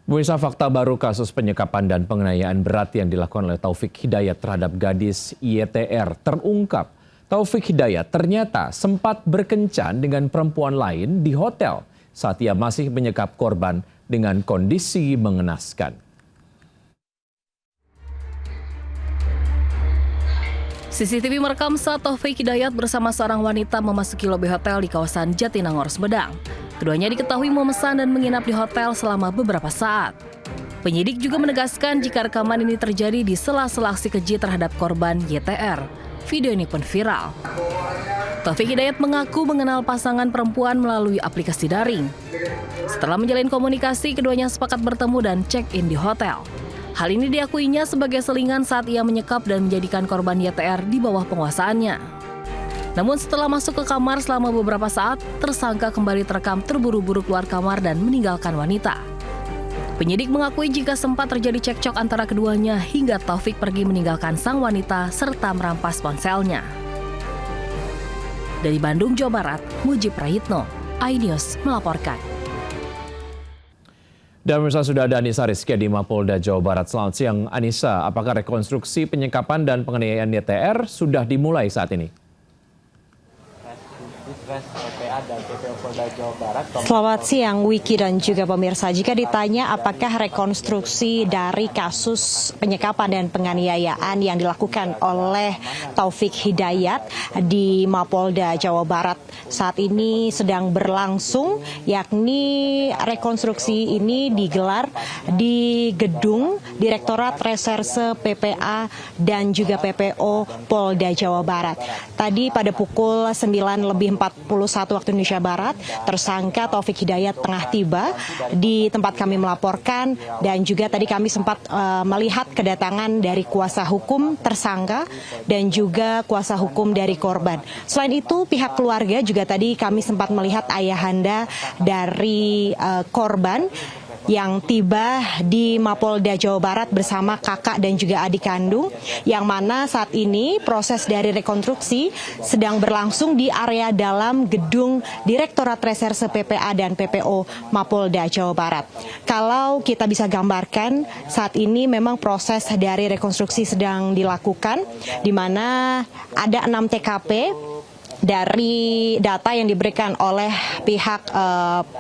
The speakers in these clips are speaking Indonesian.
Pemirsa, fakta baru kasus penyekapan dan penganiayaan berat yang dilakukan oleh Taufik Hidayat terhadap gadis YTR terungkap. Taufik Hidayat ternyata sempat berkencan dengan perempuan lain di hotel saat ia masih menyekap korban dengan kondisi mengenaskan. CCTV merekam saat Taufik Hidayat bersama seorang wanita memasuki lobi hotel di kawasan Jatinangor, Sumedang. Keduanya diketahui memesan dan menginap di hotel selama beberapa saat. Penyidik juga menegaskan jika rekaman ini terjadi di sela-sela aksi keji terhadap korban YTR. Video ini pun viral. Taufik Hidayat mengaku mengenal pasangan perempuan melalui aplikasi daring. Setelah menjalin komunikasi, keduanya sepakat bertemu dan check-in di hotel. Hal ini diakuinya sebagai selingan saat ia menyekap dan menjadikan korban YTR di bawah penguasaannya. Namun setelah masuk ke kamar selama beberapa saat, tersangka kembali terekam terburu-buru keluar kamar dan meninggalkan wanita. Penyidik mengakui jika sempat terjadi cekcok antara keduanya hingga Taufik pergi meninggalkan sang wanita serta merampas ponselnya. Dari Bandung, Jawa Barat, Mujib Prayitno, iNews melaporkan. Dan pemirsa, sudah ada Anissa Rizky di Mapolda Jawa Barat. Selamat siang Anissa, apakah rekonstruksi penyekapan dan penganiayaan YTR sudah dimulai saat ini? Selamat siang Wiki dan juga pemirsa. Jika ditanya apakah rekonstruksi dari kasus penyekapan dan penganiayaan yang dilakukan oleh Taufik Hidayat di Mapolda Jawa Barat saat ini sedang berlangsung, yakni rekonstruksi ini digelar di gedung Direktorat Reserse PPA dan juga PPO Polda Jawa Barat. Tadi pada pukul 9:41 waktu Indonesia Barat, tersangka Taufik Hidayat tengah tiba di tempat kami melaporkan dan juga tadi kami sempat melihat kedatangan dari kuasa hukum tersangka dan juga kuasa hukum dari korban. Selain itu pihak keluarga juga tadi kami sempat melihat ayahanda dari korban yang tiba di Mapolda Jawa Barat bersama kakak dan juga adik kandung, yang mana saat ini proses dari rekonstruksi sedang berlangsung di area dalam gedung Direktorat Reserse PPA dan PPO Mapolda Jawa Barat. Kalau kita bisa gambarkan, saat ini memang proses dari rekonstruksi sedang dilakukan, di mana ada 6 TKP. Dari data yang diberikan oleh pihak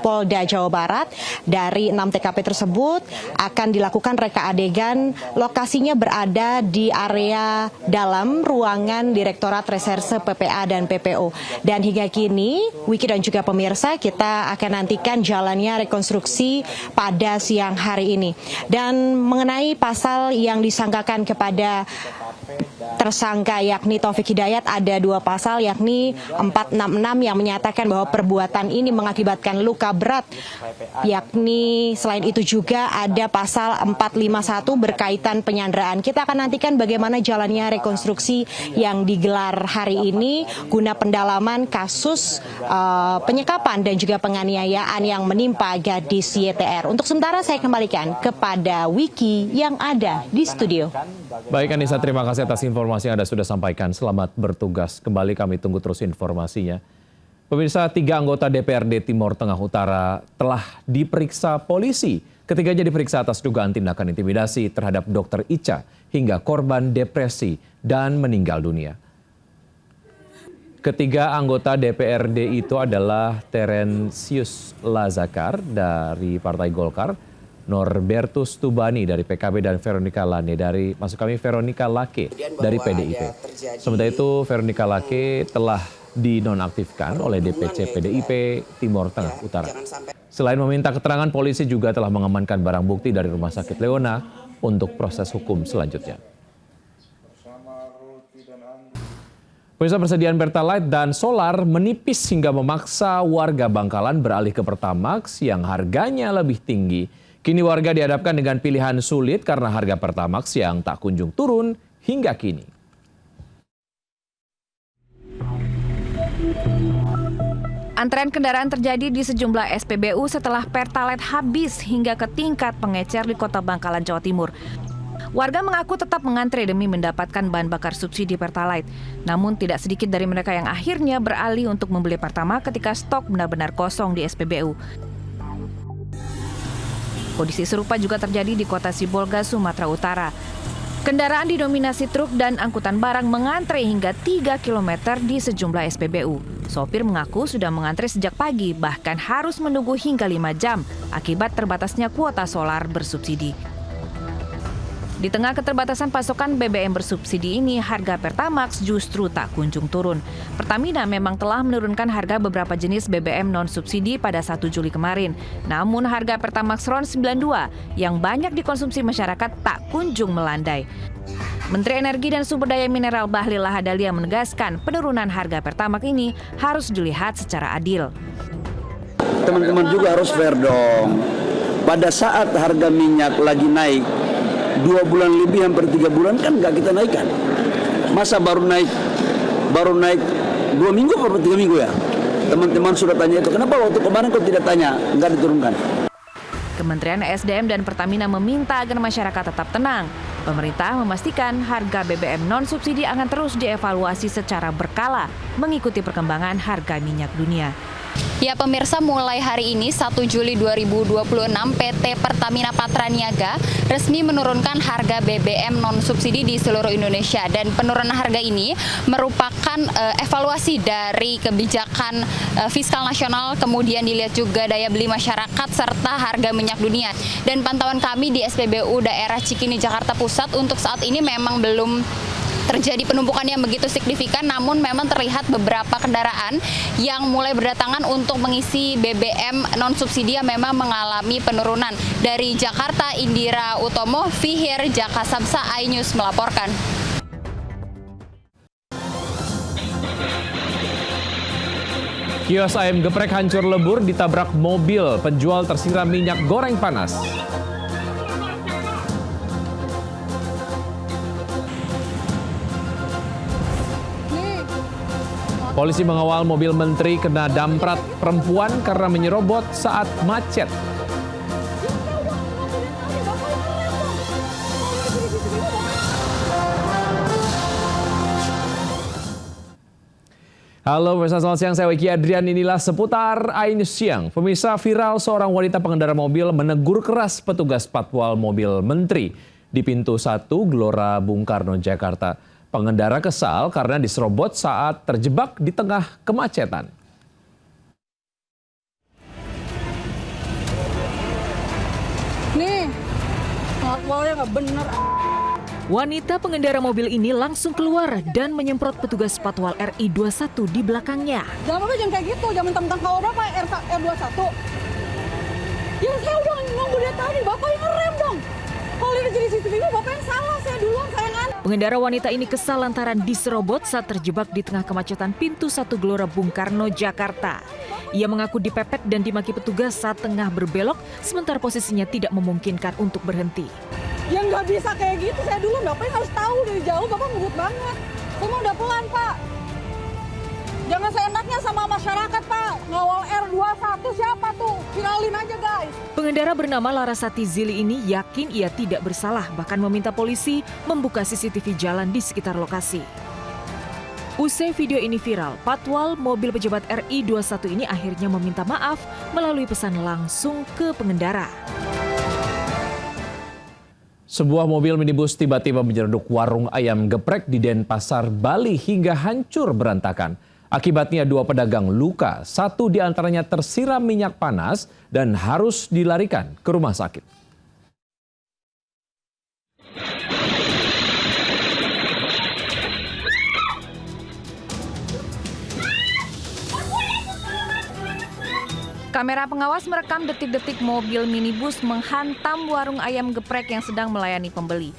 Polda Jawa Barat, dari 6 TKP tersebut akan dilakukan reka adegan. Lokasinya berada di area dalam ruangan Direktorat Reserse PPA dan PPO. Dan hingga kini, Wiki dan juga pemirsa, kita akan nantikan jalannya rekonstruksi pada siang hari ini. Dan mengenai pasal yang disangkakan kepada tersangka yakni Taufik Hidayat, ada 2 pasal yakni 466 yang menyatakan bahwa perbuatan ini mengakibatkan luka berat, yakni selain itu juga ada pasal 451 berkaitan penyanderaan. Kita akan nantikan bagaimana jalannya rekonstruksi yang digelar hari ini guna pendalaman kasus penyekapan dan juga penganiayaan yang menimpa gadis YTR. Untuk sementara saya kembalikan kepada Wiki yang ada di studio. Baik Anissa, terima kasih atas informasi yang Anda sudah sampaikan. Selamat bertugas kembali, kami tunggu terus informasinya. Pemirsa, 3 anggota DPRD Timur Tengah Utara telah diperiksa polisi. Ketiganya diperiksa atas dugaan tindakan intimidasi terhadap Dr. Ica hingga korban depresi dan meninggal dunia. Ketiga anggota DPRD itu adalah Terensius Lazakar dari Partai Golkar, Norbertus Tubani dari PKB, dan Veronica Lake dari PDIP. Sementara itu Veronica Lake telah dinonaktifkan oleh DPC PDIP Timur Tengah Utara. Selain meminta keterangan, polisi juga telah mengamankan barang bukti dari Rumah Sakit Leona untuk proses hukum selanjutnya. Pemirsa, persediaan Pertalite dan solar menipis hingga memaksa warga Bangkalan beralih ke Pertamax yang harganya lebih tinggi. Kini warga dihadapkan dengan pilihan sulit karena harga Pertamax yang tak kunjung turun hingga kini. Antrean kendaraan terjadi di sejumlah SPBU setelah Pertalite habis hingga ke tingkat pengecer di Kota Bangkalan, Jawa Timur. Warga mengaku tetap mengantre demi mendapatkan bahan bakar subsidi Pertalite. Namun tidak sedikit dari mereka yang akhirnya beralih untuk membeli Pertamax ketika stok benar-benar kosong di SPBU. Kondisi serupa juga terjadi di kota Sibolga, Sumatera Utara. Kendaraan didominasi truk dan angkutan barang mengantre hingga 3 km di sejumlah SPBU. Sopir mengaku sudah mengantre sejak pagi, bahkan harus menunggu hingga 5 jam akibat terbatasnya kuota solar bersubsidi. Di tengah keterbatasan pasokan BBM bersubsidi ini, harga Pertamax justru tak kunjung turun. Pertamina memang telah menurunkan harga beberapa jenis BBM non-subsidi pada 1 Juli kemarin. Namun harga Pertamax RON 92 yang banyak dikonsumsi masyarakat tak kunjung melandai. Menteri Energi dan Sumber Daya Mineral Bahlil Lahadalia menegaskan penurunan harga Pertamax ini harus dilihat secara adil. Teman-teman juga harus fair dong. Pada saat harga minyak lagi naik, 2 bulan lebih hampir 3 bulan kan nggak kita naikkan. Masa baru naik 2 minggu atau 3 minggu ya? Teman-teman sudah tanya itu, kenapa waktu kemarin kok tidak tanya, nggak diturunkan? Kementerian SDM dan Pertamina meminta agar masyarakat tetap tenang. Pemerintah memastikan harga BBM non-subsidi akan terus dievaluasi secara berkala mengikuti perkembangan harga minyak dunia. Ya pemirsa, mulai hari ini 1 Juli 2026 PT Pertamina Patraniaga resmi menurunkan harga BBM non-subsidi di seluruh Indonesia. Dan penurunan harga ini merupakan evaluasi dari kebijakan fiskal nasional, kemudian dilihat juga daya beli masyarakat serta harga minyak dunia. Dan pantauan kami di SPBU daerah Cikini, Jakarta Pusat untuk saat ini memang belum terjadi penumpukan yang begitu signifikan, namun memang terlihat beberapa kendaraan yang mulai berdatangan untuk mengisi BBM non-subsidi yang memang mengalami penurunan. Dari Jakarta, Indira Utomo, Vihir, Jaka Samsa, iNews melaporkan. Kios ayam geprek hancur lebur ditabrak mobil penjual tersiram minyak goreng panas. Polisi mengawal mobil menteri kena damprat perempuan karena menyerobot saat macet. Halo pemirsa, selamat siang. Saya Wiki Adrian. Inilah seputar iNews Siang. Pemirsa, viral seorang wanita pengendara mobil menegur keras petugas patwal mobil menteri di pintu 1 Gelora Bung Karno, Jakarta. Pengendara kesal karena diserobot saat terjebak di tengah kemacetan. Nih, patwalnya nggak bener. Wanita pengendara mobil ini langsung keluar dan menyemprot petugas patwal RI 21 di belakangnya. Jangan jangan kayak gitu, jangan mentang-mentang kalau berapa R21. Ya saya udah nunggu dia tadi, bapak yang ngerem dong. Kalau lihat jadi CCTV, bapak yang salah, saya duluan, saya ngantuk. Pengendara wanita ini kesal lantaran diserobot saat terjebak di tengah kemacetan pintu 1 Gelora Bung Karno, Jakarta. Ia mengaku dipepet dan dimaki petugas saat tengah berbelok, sementara posisinya tidak memungkinkan untuk berhenti. Ya nggak bisa kayak gitu, saya duluan, bapak yang harus tahu dari jauh, bapak ngebut banget. Saya mau udah pelan, Pak. Jangan seenaknya sama masyarakat, Pak. Ngawal R21 siapa tuh? Viralin aja, guys. Pengendara bernama Larasati Zili ini yakin ia tidak bersalah, bahkan meminta polisi membuka CCTV jalan di sekitar lokasi. Usai video ini viral, patwal mobil pejabat RI 21 ini akhirnya meminta maaf melalui pesan langsung ke pengendara. Sebuah mobil minibus tiba-tiba menyeruduk warung ayam geprek di Denpasar, Bali hingga hancur berantakan. Akibatnya 2 pedagang luka, 1 diantaranya tersiram minyak panas dan harus dilarikan ke rumah sakit. Kamera pengawas merekam detik-detik mobil minibus menghantam warung ayam geprek yang sedang melayani pembeli.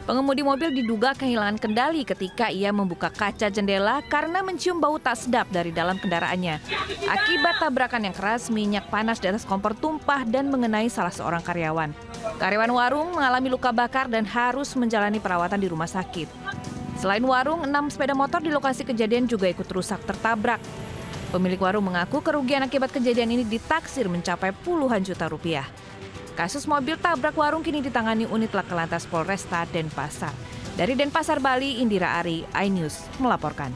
Pengemudi mobil diduga kehilangan kendali ketika ia membuka kaca jendela karena mencium bau tak sedap dari dalam kendaraannya. Akibat tabrakan yang keras, minyak panas di atas kompor tumpah dan mengenai salah seorang karyawan. Karyawan warung mengalami luka bakar dan harus menjalani perawatan di rumah sakit. Selain warung, 6 sepeda motor di lokasi kejadian juga ikut rusak tertabrak. Pemilik warung mengaku kerugian akibat kejadian ini ditaksir mencapai puluhan juta rupiah. Kasus mobil tabrak warung kini ditangani unit Laka Lantas Polresta Denpasar. Dari Denpasar, Bali, Indira Ari, iNews melaporkan.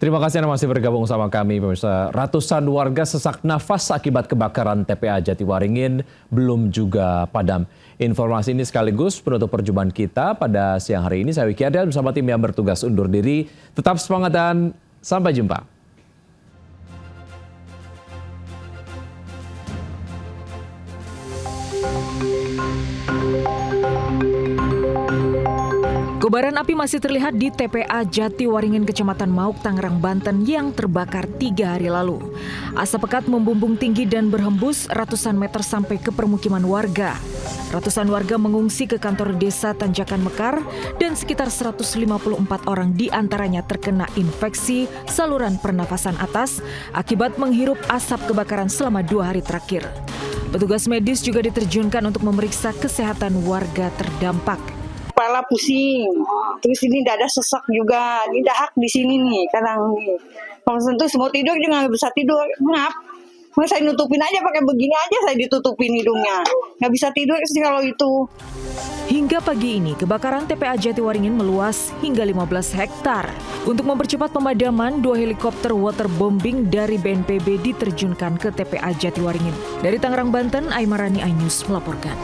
Terima kasih Anda masih bergabung sama kami, pemirsa. Ratusan warga sesak nafas akibat kebakaran TPA Jatiwaringin belum juga padam. Informasi ini sekaligus penutup perjumpaan kita pada siang hari ini. Saya Wiki Adel bersama tim yang bertugas undur diri. Tetap semangat dan sampai jumpa. Kobaran api masih terlihat di TPA Jatiwaringin, Kecamatan Mauk, Tangerang, Banten yang terbakar 3 hari lalu. Asap pekat membumbung tinggi dan berhembus ratusan meter sampai ke permukiman warga. Ratusan warga mengungsi ke kantor desa Tanjakan Mekar dan sekitar 154 orang diantaranya terkena infeksi saluran pernafasan atas akibat menghirup asap kebakaran selama 2 hari terakhir. Petugas medis juga diterjunkan untuk memeriksa kesehatan warga terdampak. Kepala pusing, terus ini dada sesak juga, ini dahak di sini nih, kadang nih. Kalau sentuh mau tidur juga nggak bisa tidur, ngap. Mau saya nutupin aja pakai begini aja, saya ditutupin hidungnya, nggak bisa tidur sih kalau itu. Hingga pagi ini, kebakaran TPA Jatiwaringin meluas hingga 15 hektar. Untuk mempercepat pemadaman, 2 helikopter waterbombing dari BNPB diterjunkan ke TPA Jatiwaringin. Dari Tangerang, Banten, Aimarani iNews melaporkan.